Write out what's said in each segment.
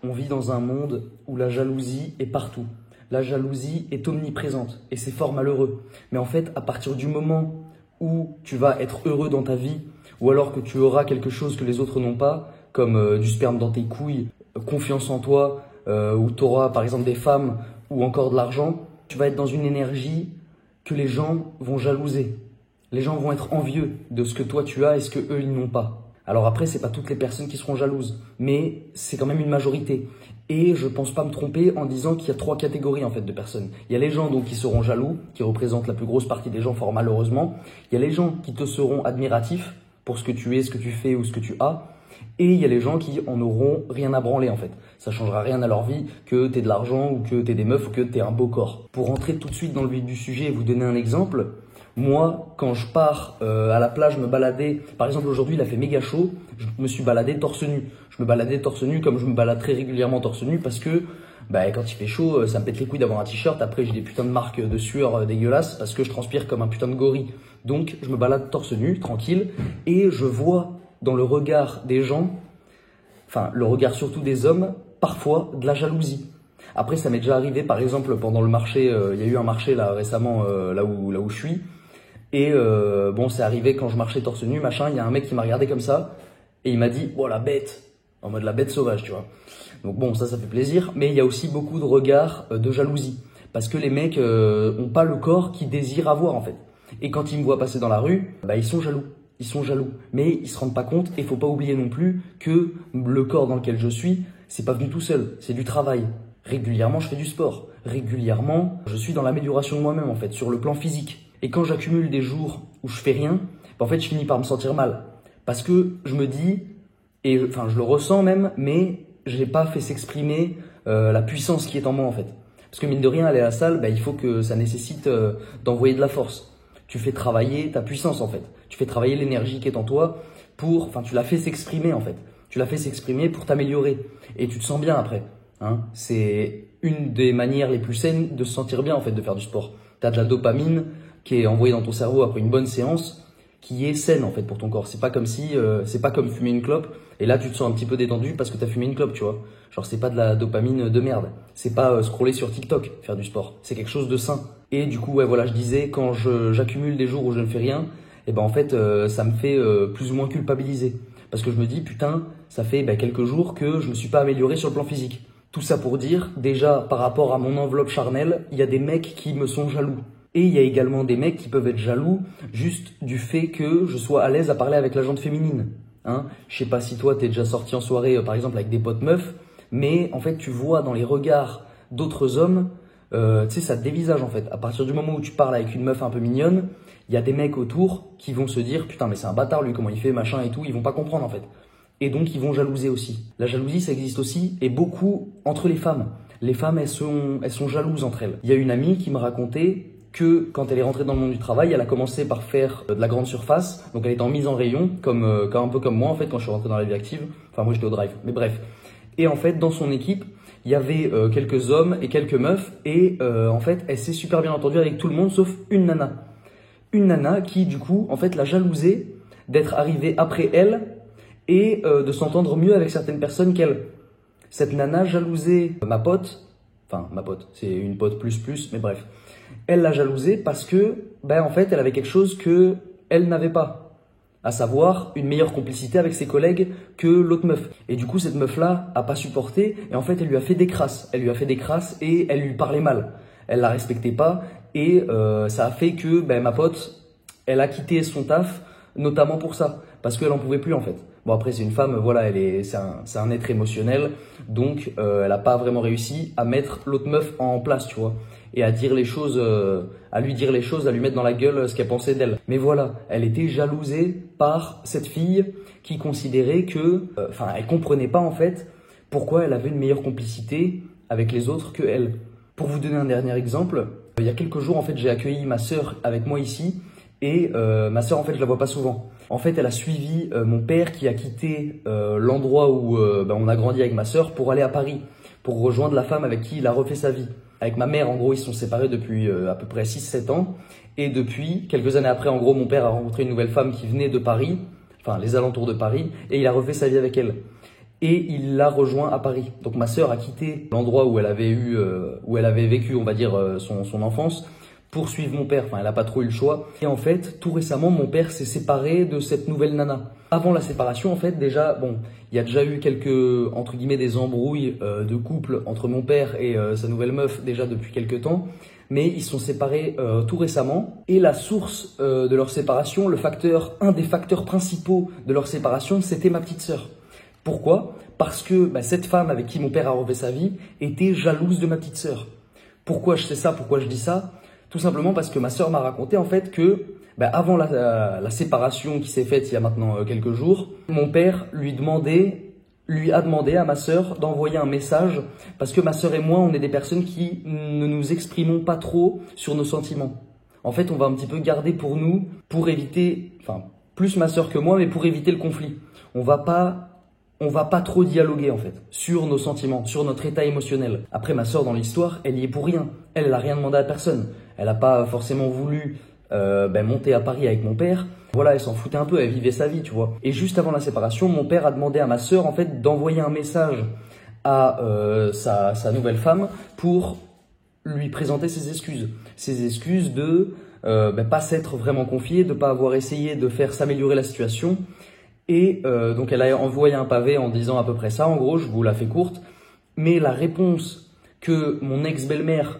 on vit dans un monde où la jalousie est partout. La jalousie est omniprésente et c'est fort malheureux. Mais en fait, à partir du moment où tu vas être heureux dans ta vie, ou alors que tu auras quelque chose que les autres n'ont pas, comme du sperme dans tes couilles, confiance en toi, ou tu auras par exemple des femmes ou encore de l'argent, tu vas être dans une énergie que les gens vont jalouser. Les gens vont être envieux de ce que toi tu as et ce que eux ils n'ont pas. Alors après, c'est pas toutes les personnes qui seront jalouses, mais c'est quand même une majorité. Et je pense pas me tromper en disant qu'il y a 3 catégories en fait de personnes. Il y a les gens donc qui seront jaloux, qui représentent la plus grosse partie des gens fort malheureusement. Il y a les gens qui te seront admiratifs pour ce que tu es, ce que tu fais ou ce que tu as. Et il y a les gens qui en auront rien à branler en fait. Ça changera rien à leur vie que t'aies de l'argent ou que t'aies des meufs ou que t'aies un beau corps. Pour rentrer tout de suite dans le vif du sujet et vous donner un exemple, moi, quand je pars à la plage me balader, par exemple aujourd'hui il a fait méga chaud, je me suis baladé torse nu. Je me baladais torse nu comme je me balade très régulièrement torse nu parce que quand il fait chaud, ça me pète les couilles d'avoir un t-shirt. Après j'ai des putains de marques de sueur dégueulasses parce que je transpire comme un putain de gorille. Donc je me balade torse nu, tranquille, et je vois dans le regard des gens, enfin le regard surtout des hommes, parfois de la jalousie. Après ça m'est déjà arrivé par exemple pendant le marché, il y a eu un marché là récemment là où je suis. Et bon, c'est arrivé quand je marchais torse nu, machin, il y a un mec qui m'a regardé comme ça et il m'a dit « Oh la bête !» en mode la bête sauvage, tu vois. Donc bon, ça fait plaisir, mais il y a aussi beaucoup de regards de jalousie parce que les mecs ont pas le corps qu'ils désirent avoir en fait. Et quand ils me voient passer dans la rue, ils sont jaloux. Ils sont jaloux, mais ils se rendent pas compte et faut pas oublier non plus que le corps dans lequel je suis, c'est pas venu tout seul, c'est du travail. Régulièrement, je fais du sport. Régulièrement, je suis dans l'amélioration de moi-même en fait, sur le plan physique. Et quand j'accumule des jours où je fais rien, en fait, je finis par me sentir mal. Parce que je me dis, et enfin, je le ressens même, mais j'ai pas fait s'exprimer la puissance qui est en moi en fait. Parce que mine de rien, aller à la salle, il faut que ça nécessite d'envoyer de la force. Tu fais travailler ta puissance en fait. Tu fais travailler l'énergie qui est en toi tu la fais s'exprimer en fait. Tu la fais s'exprimer pour t'améliorer. Et tu te sens bien après. Hein. C'est une des manières les plus saines de se sentir bien en fait, de faire du sport. Tu as de la dopamine qui est envoyée dans ton cerveau après une bonne séance, qui est saine en fait pour ton corps. C'est pas comme si, c'est pas comme fumer une clope et là tu te sens un petit peu détendu parce que tu as fumé une clope, tu vois. Genre c'est pas de la dopamine de merde. C'est pas scroller sur TikTok, faire du sport. C'est quelque chose de sain. Et du coup, ouais, voilà, je disais, quand j'accumule des jours où je ne fais rien, et en fait, ça me fait plus ou moins culpabiliser. Parce que je me dis, putain, ça fait quelques jours que je me suis pas amélioré sur le plan physique. Tout ça pour dire, déjà, par rapport à mon enveloppe charnelle, il y a des mecs qui me sont jaloux. Et il y a également des mecs qui peuvent être jaloux juste du fait que je sois à l'aise à parler avec la gente féminine. Hein, je sais pas si toi, t'es déjà sorti en soirée, par exemple, avec des potes meufs, mais en fait, tu vois dans les regards d'autres hommes, tu sais, ça te dévisage en fait. À partir du moment où tu parles avec une meuf un peu mignonne, il y a des mecs autour qui vont se dire « Putain, mais c'est un bâtard lui, comment il fait, machin et tout », ils vont pas comprendre en fait. Et donc, ils vont jalouser aussi. La jalousie, ça existe aussi, et beaucoup entre les femmes. Les femmes, elles sont jalouses entre elles. Il y a une amie qui me racontait que quand elle est rentrée dans le monde du travail, elle a commencé par faire de la grande surface. Donc, elle était en mise en rayon, un peu comme moi en fait, quand je suis rentré dans la vie active. Enfin, moi, j'étais au drive, mais bref. Et en fait, dans son équipe, il y avait quelques hommes et quelques meufs. Et en fait, elle s'est super bien entendue avec tout le monde, sauf une nana. Une nana qui, du coup, en fait, l'a jalousée d'être arrivée après elle et de s'entendre mieux avec certaines personnes qu'elle. Cette nana jalousait ma pote. Enfin, ma pote, c'est une pote plus, mais bref. Elle l'a jalousée parce que, en fait, elle avait quelque chose que elle n'avait pas. À savoir une meilleure complicité avec ses collègues que l'autre meuf. Et du coup, cette meuf-là a pas supporté et en fait, elle lui a fait des crasses. Elle lui a fait des crasses et elle lui parlait mal. Elle la respectait pas et ça a fait que ma pote, elle a quitté son taf, notamment pour ça, parce qu'elle en pouvait plus en fait. Bon après, c'est une femme, voilà, c'est un être émotionnel, donc elle a pas vraiment réussi à mettre l'autre meuf en place, tu vois. Et à dire les choses, à lui dire les choses, à lui mettre dans la gueule ce qu'elle pensait d'elle. Mais voilà, elle était jalousée par cette fille qui considérait que, elle comprenait pas en fait pourquoi elle avait une meilleure complicité avec les autres que elle. Pour vous donner un dernier exemple, il y a quelques jours en fait, j'ai accueilli ma sœur avec moi ici et ma sœur en fait, je la vois pas souvent. En fait, elle a suivi mon père qui a quitté l'endroit où on a grandi avec ma sœur pour aller à Paris, pour rejoindre la femme avec qui il a refait sa vie. Avec ma mère, en gros, ils se sont séparés depuis à peu près 6-7 ans. Et depuis, quelques années après, en gros, mon père a rencontré une nouvelle femme qui venait de Paris, enfin les alentours de Paris, et il a refait sa vie avec elle. et il l'a rejoint à Paris. Donc ma sœur a quitté l'endroit où elle avait vécu, on va dire, son enfance, pour suivre mon père. Enfin, elle n'a pas trop eu le choix. Et en fait, tout récemment, mon père s'est séparé de cette nouvelle nana. Avant la séparation, en fait, déjà, bon, il y a déjà eu quelques, entre guillemets, des embrouilles de couple entre mon père et sa nouvelle meuf, déjà depuis quelques temps. Mais ils sont séparés tout récemment. Et la source de leur séparation, un des facteurs principaux de leur séparation, c'était ma petite sœur. Pourquoi? Parce que cette femme avec qui mon père a refait sa vie était jalouse de ma petite sœur. Pourquoi je sais ça? Pourquoi je dis ça? Tout simplement parce que ma sœur m'a raconté en fait que avant la séparation qui s'est faite il y a maintenant quelques jours, mon père lui a demandé à ma sœur d'envoyer un message parce que ma sœur et moi, on est des personnes qui ne nous exprimons pas trop sur nos sentiments. En fait, on va un petit peu garder pour nous pour éviter, enfin plus ma sœur que moi, mais pour éviter le conflit. On va pas trop dialoguer en fait sur nos sentiments, sur notre état émotionnel. Après, ma sœur dans l'histoire, elle y est pour rien. Elle a rien demandé à personne. Elle n'a pas forcément voulu monter à Paris avec mon père. Voilà, elle s'en foutait un peu, elle vivait sa vie, tu vois. Et juste avant la séparation, mon père a demandé à ma sœur en fait d'envoyer un message à sa nouvelle femme pour lui présenter ses excuses. Ses excuses de pas s'être vraiment confiée, de pas avoir essayé de faire s'améliorer la situation. Et donc elle a envoyé un pavé en disant à peu près ça, en gros, je vous la fais courte. Mais la réponse que mon ex-belle-mère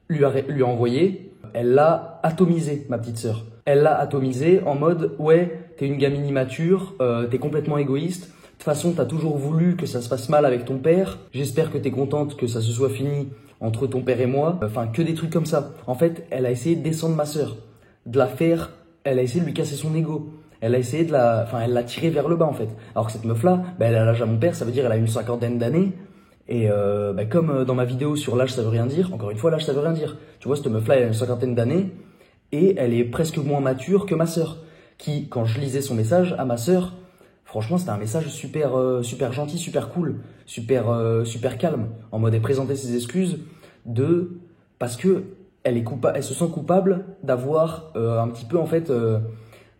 lui a envoyée, elle l'a atomisée, ma petite sœur. Elle l'a atomisée en mode « Ouais, t'es une gamine immature, t'es complètement égoïste. De toute façon, t'as toujours voulu que ça se passe mal avec ton père. J'espère que t'es contente que ça se soit fini entre ton père et moi. » Enfin, que des trucs comme ça. En fait, elle a essayé de descendre ma sœur, elle a essayé de lui casser son ego. Elle a essayé elle l'a tirée vers le bas en fait. Alors que cette meuf-là, elle a l'âge à mon père, ça veut dire elle a une cinquantaine d'années. Et comme dans ma vidéo sur l'âge ça veut rien dire, encore une fois l'âge ça veut rien dire. Tu vois, cette meuf-là elle a une cinquantaine d'années et elle est presque moins mature que ma sœur. Qui, quand je lisais son message à ma sœur, franchement c'était un message super gentil, super cool, super calme. En mode elle présentait ses excuses parce que elle se sent coupable d'avoir un petit peu en fait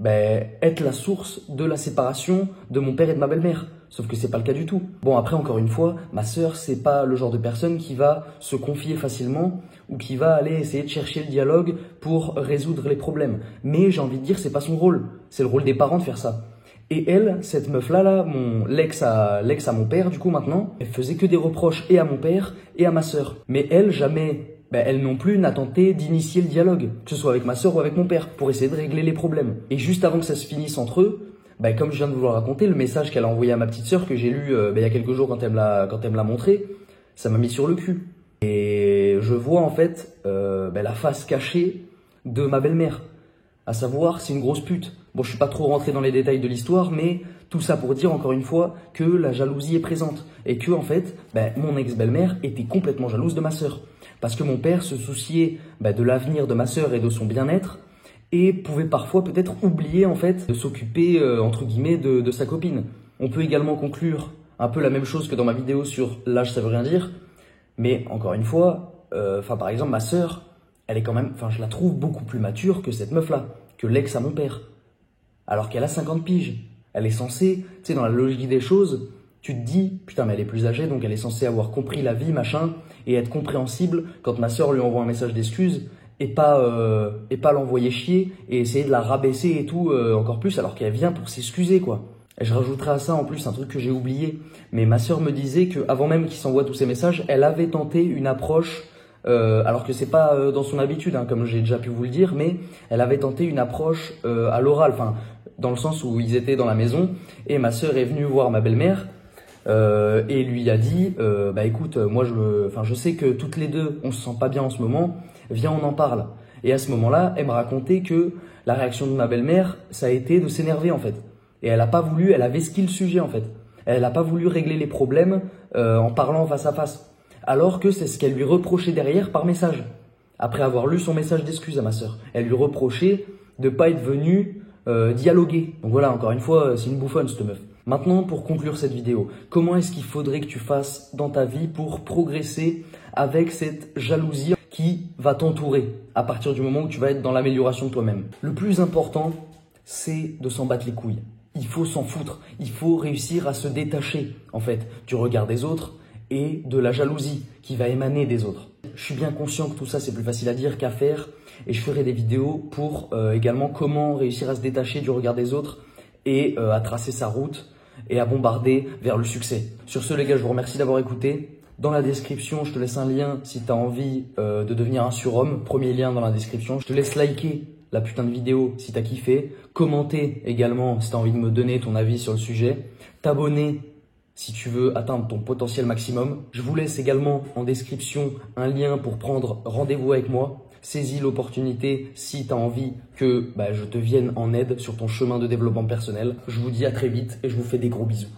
être la source de la séparation de mon père et de ma belle-mère. Sauf que c'est pas le cas du tout. Bon, après, encore une fois, ma sœur, c'est pas le genre de personne qui va se confier facilement ou qui va aller essayer de chercher le dialogue pour résoudre les problèmes. Mais j'ai envie de dire, c'est pas son rôle. C'est le rôle des parents de faire ça. Et elle, cette meuf-là, l'ex à mon père, du coup, maintenant, elle faisait que des reproches et à mon père et à ma sœur. Mais elle, jamais, elle non plus n'a tenté d'initier le dialogue, que ce soit avec ma sœur ou avec mon père, pour essayer de régler les problèmes. Et juste avant que ça se finisse entre eux, comme je viens de vous le raconter, le message qu'elle a envoyé à ma petite sœur, que j'ai lu il y a quelques jours quand elle me l'a montré, ça m'a mis sur le cul. Et je vois en fait la face cachée de ma belle-mère. À savoir, c'est une grosse pute. Bon, je suis pas trop rentré dans les détails de l'histoire, mais tout ça pour dire encore une fois que la jalousie est présente. Et que en fait, mon ex-belle-mère était complètement jalouse de ma sœur. Parce que mon père se souciait de l'avenir de ma sœur et de son bien-être, et pouvait parfois peut-être oublier en fait de s'occuper entre guillemets de sa copine. On peut également conclure un peu la même chose que dans ma vidéo sur l'âge ça veut rien dire, mais encore une fois, par exemple ma sœur, elle est quand même, je la trouve beaucoup plus mature que cette meuf-là, que l'ex à mon père, alors qu'elle a 50 piges. Elle est censée, tu sais, dans la logique des choses, tu te dis, putain mais elle est plus âgée donc elle est censée avoir compris la vie machin et être compréhensible quand ma sœur lui envoie un message d'excuse. Et pas l'envoyer chier et essayer de la rabaisser et tout encore plus alors qu'elle vient pour s'excuser quoi. Et je rajouterai à ça en plus un truc que j'ai oublié, mais ma sœur me disait qu'avant même qu'il s'envoie tous ces messages, elle avait tenté une approche, alors que c'est pas dans son habitude, comme j'ai déjà pu vous le dire, mais elle avait tenté une approche à l'oral, dans le sens où ils étaient dans la maison et ma sœur est venue voir ma belle-mère et lui a dit écoute, moi je sais que toutes les deux on se sent pas bien en ce moment, viens on en parle. Et à ce moment-là, elle me racontait que la réaction de ma belle-mère, ça a été de s'énerver en fait. Et elle avait esquivé le sujet en fait. Elle n'a pas voulu régler les problèmes en parlant face à face. Alors que c'est ce qu'elle lui reprochait derrière par message. Après avoir lu son message d'excuse à ma sœur, elle lui reprochait de pas être venue dialoguer. Donc voilà, encore une fois, c'est une bouffonne cette meuf. Maintenant, pour conclure cette vidéo, comment est-ce qu'il faudrait que tu fasses dans ta vie pour progresser avec cette jalousie qui va t'entourer à partir du moment où tu vas être dans l'amélioration de toi-même? Le plus important, c'est de s'en battre les couilles. il faut s'en foutre. Il faut réussir à se détacher, en fait, du regard des autres et de la jalousie qui va émaner des autres. Je suis bien conscient que tout ça, c'est plus facile à dire qu'à faire. Et je ferai des vidéos pour également comment réussir à se détacher du regard des autres et à tracer sa route et à bombarder vers le succès. Sur ce, les gars, je vous remercie d'avoir écouté. Dans la description, je te laisse un lien si tu as envie de devenir un surhomme. Premier lien dans la description. Je te laisse liker la putain de vidéo si tu as kiffé. Commenter également si tu as envie de me donner ton avis sur le sujet. T'abonner si tu veux atteindre ton potentiel maximum. Je vous laisse également en description un lien pour prendre rendez-vous avec moi. Saisis l'opportunité si tu as envie que je te vienne en aide sur ton chemin de développement personnel. Je vous dis à très vite et je vous fais des gros bisous.